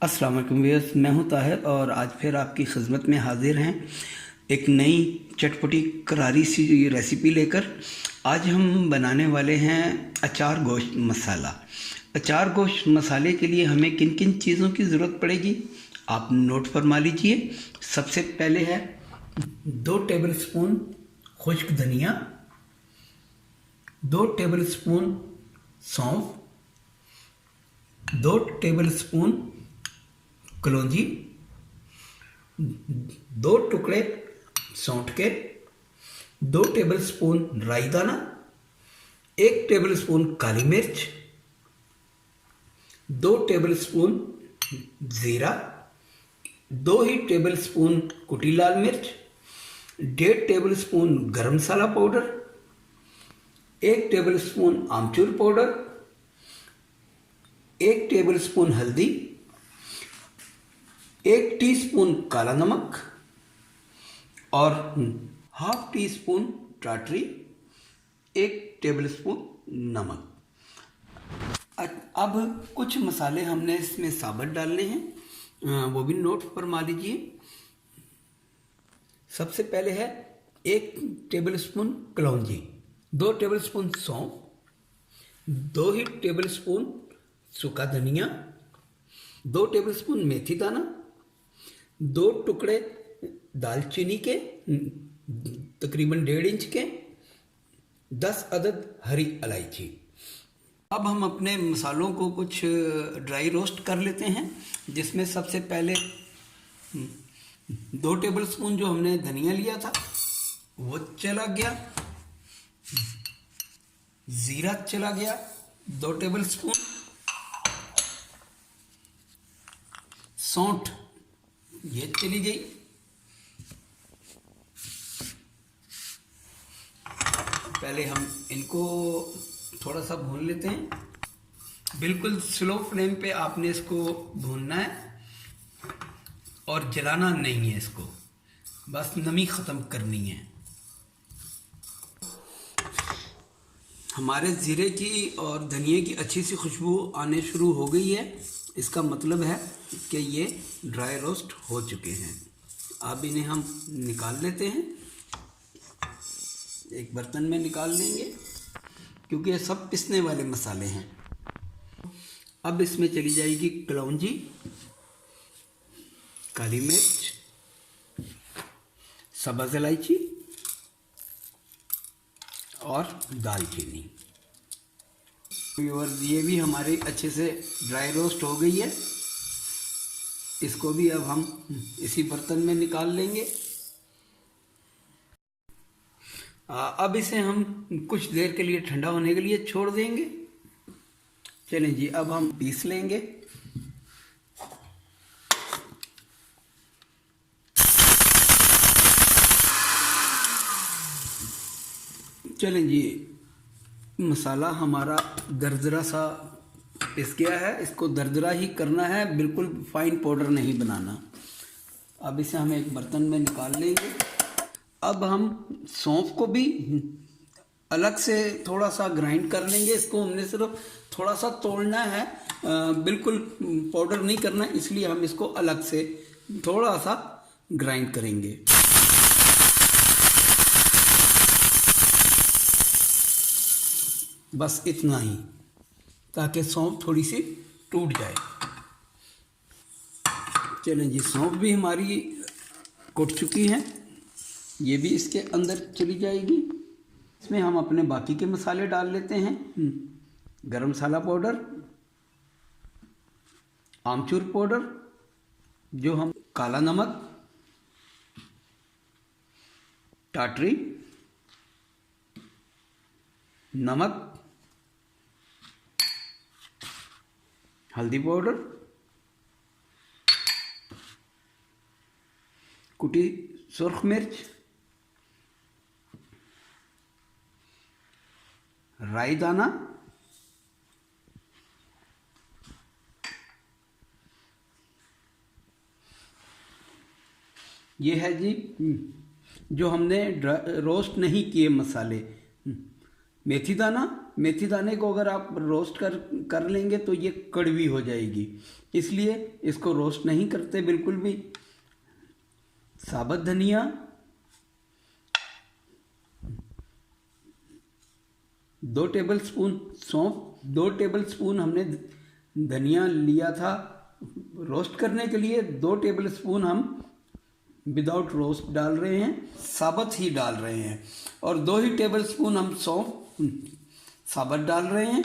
अस्सलाम वालेकुम व्यूअर्स, मैं हूं ताहिर और आज फिर आपकी खिदमत में हाजिर हैं एक नई चटपटी करारी सी रेसिपी लेकर। आज हम बनाने वाले हैं अचार गोश्त मसाला। अचार गोश्त मसाले के लिए हमें किन किन चीज़ों की ज़रूरत पड़ेगी आप नोट फरमा लीजिए। सबसे पहले है 2 टेबलस्पून खुश्क धनिया, 2 टेबलस्पून सौंफ, 2 टेबलस्पून कलौंजी, 2 टुकड़े सौंठ के, 2 टेबलस्पून राई दाना, 1 टेबलस्पून काली मिर्च, 2 टेबलस्पून ज़ीरा, 2 ही टेबलस्पून कुटी लाल मिर्च, 1.5 टेबलस्पून गरम मसाला पाउडर, 1 टेबलस्पून आमचूर पाउडर, 1 टेबलस्पून हल्दी, 1 टीस्पून काला नमक और हाफ टी स्पून टाटरी, 1 टेबलस्पून नमक। अब कुछ मसाले हमने इसमें साबुत डालने हैं, वो भी नोट फरमा लीजिए। सबसे पहले है 1 टेबलस्पून कलौंजी, 2 टेबलस्पून सौंफ, 2 ही टेबलस्पून सूखा धनिया, 2 टेबलस्पून मेथी दाना, 2 टुकड़े दालचीनी के तकरीबन 1.5 इंच के, 10 अदद हरी इलायची। अब हम अपने मसालों को कुछ ड्राई रोस्ट कर लेते हैं, जिसमें सबसे पहले 2 टेबलस्पून जो हमने धनिया लिया था वो चला गया, ज़ीरा चला गया 2 टेबलस्पून, सौंठ ये चली गई, पहले हम इनको थोड़ा सा भून लेते हैं। बिल्कुल स्लो फ्लेम पे आपने इसको भूनना है और जलाना नहीं है, इसको बस नमी ख़त्म करनी है। हमारे ज़ीरे की और धनिए की अच्छी सी खुशबू आने शुरू हो गई है, इसका मतलब है कि ये ड्राई रोस्ट हो चुके हैं। अब इन्हें हम निकाल लेते हैं, एक बर्तन में निकाल लेंगे क्योंकि ये सब पिसने वाले मसाले हैं। अब इसमें चली जाएगी कलौंजी, काली मिर्च, सब्ज़ इलायची और दालचीनी। और ये भी हमारी अच्छे से ड्राई रोस्ट हो गई है, इसको भी अब हम इसी बर्तन में निकाल लेंगे। अब इसे हम कुछ देर के लिए ठंडा होने के लिए छोड़ देंगे। चलें जी, अब हम पीस लेंगे। चलें जी, मसाला हमारा दरदरा सा पिस गया है, इसको दरदरा ही करना है, बिल्कुल फाइन पाउडर नहीं बनाना। अब इसे हम एक बर्तन में निकाल लेंगे। अब हम सौंफ को भी अलग से थोड़ा सा ग्राइंड कर लेंगे, इसको हमने सिर्फ थोड़ा सा तोड़ना है, बिल्कुल पाउडर नहीं करना, इसलिए हम इसको अलग से थोड़ा सा ग्राइंड करेंगे। बस इतना ही, ताकि सौंफ थोड़ी सी टूट जाए। चलें जी, सौंफ भी हमारी कुट चुकी है, ये भी इसके अंदर चली जाएगी। इसमें हम अपने बाकी के मसाले डाल लेते हैं। गरम मसाला पाउडर, आमचूर पाउडर, जो हम काला नमक, टाटरी, नमक, हल्दी पाउडर, कुटी सुर्ख मिर्च, राई दाना, ये है जी जो हमने रोस्ट नहीं किए मसाले, मेथी दाना, मेथी दाने को अगर आप रोस्ट कर लेंगे तो ये कड़वी हो जाएगी, इसलिए इसको रोस्ट नहीं करते बिल्कुल भी। साबुत धनिया, 2 टेबलस्पून सौंफ, 2 टेबलस्पून हमने धनिया लिया था रोस्ट करने के लिए, 2 टेबलस्पून हम विदाउट रोस्ट डाल रहे हैं, साबुत ही डाल रहे हैं। और 2 ही टेबलस्पून हम सौंफ साबुत डाल रहे हैं।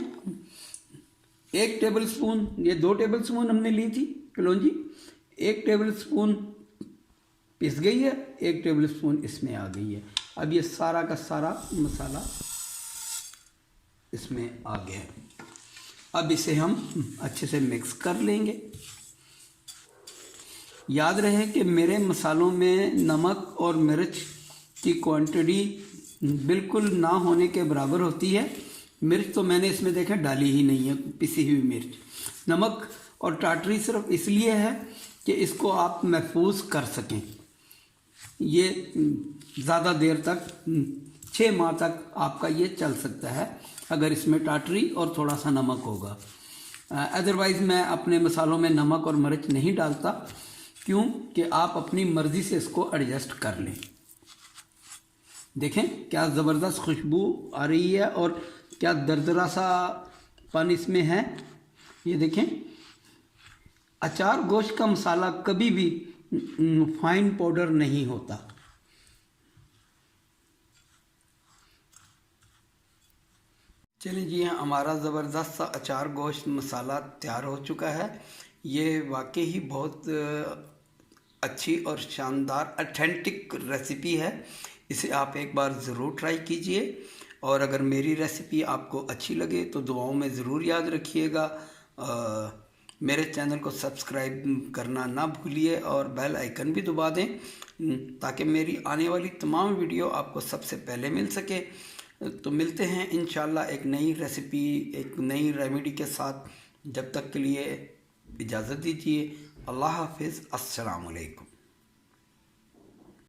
1 टेबलस्पून, ये 2 टेबलस्पून हमने ली थी कलौंजी, 1 टेबलस्पून पिस गई है, 1 टेबलस्पून इसमें आ गई है। अब ये सारा का सारा मसाला इसमें आ गया है। अब इसे हम अच्छे से मिक्स कर लेंगे। याद रहे कि मेरे मसालों में नमक और मिर्च की क्वांटिटी बिल्कुल ना होने के बराबर होती है। मिर्च तो मैंने इसमें देखा डाली ही नहीं है, पिसी हुई मिर्च। नमक और टाटरी सिर्फ इसलिए है कि इसको आप महफूज कर सकें। ये ज़्यादा देर तक 6 माह तक आपका ये चल सकता है अगर इसमें टाटरी और थोड़ा सा नमक होगा। अदरवाइज़ मैं अपने मसालों में नमक और मिर्च नहीं डालता, क्यों कि आप अपनी मर्ज़ी से इसको एडजस्ट कर लें। देखें क्या ज़बरदस्त खुशबू आ रही है और क्या दरदरा सा पानी इसमें है। ये देखें, अचार गोश्त का मसाला कभी भी फाइन पाउडर नहीं होता। चलिए जी, हमारा ज़बरदस्त सा अचार गोश्त मसाला तैयार हो चुका है। ये वाकई ही बहुत अच्छी और शानदार ऑथेंटिक रेसिपी है। इसे आप एक बार ज़रूर ट्राई कीजिए, और अगर मेरी रेसिपी आपको अच्छी लगे तो दुआओं में ज़रूर याद रखिएगा। मेरे चैनल को सब्सक्राइब करना ना भूलिए और बेल आइकन भी दबा दें ताकि मेरी आने वाली तमाम वीडियो आपको सबसे पहले मिल सके। तो मिलते हैं इंशाल्लाह एक नई रेसिपी, एक नई रेमेडी के साथ। जब तक के लिए इजाज़त दीजिए। अल्लाह हाफिज़। अस्सलाम वालेकुम।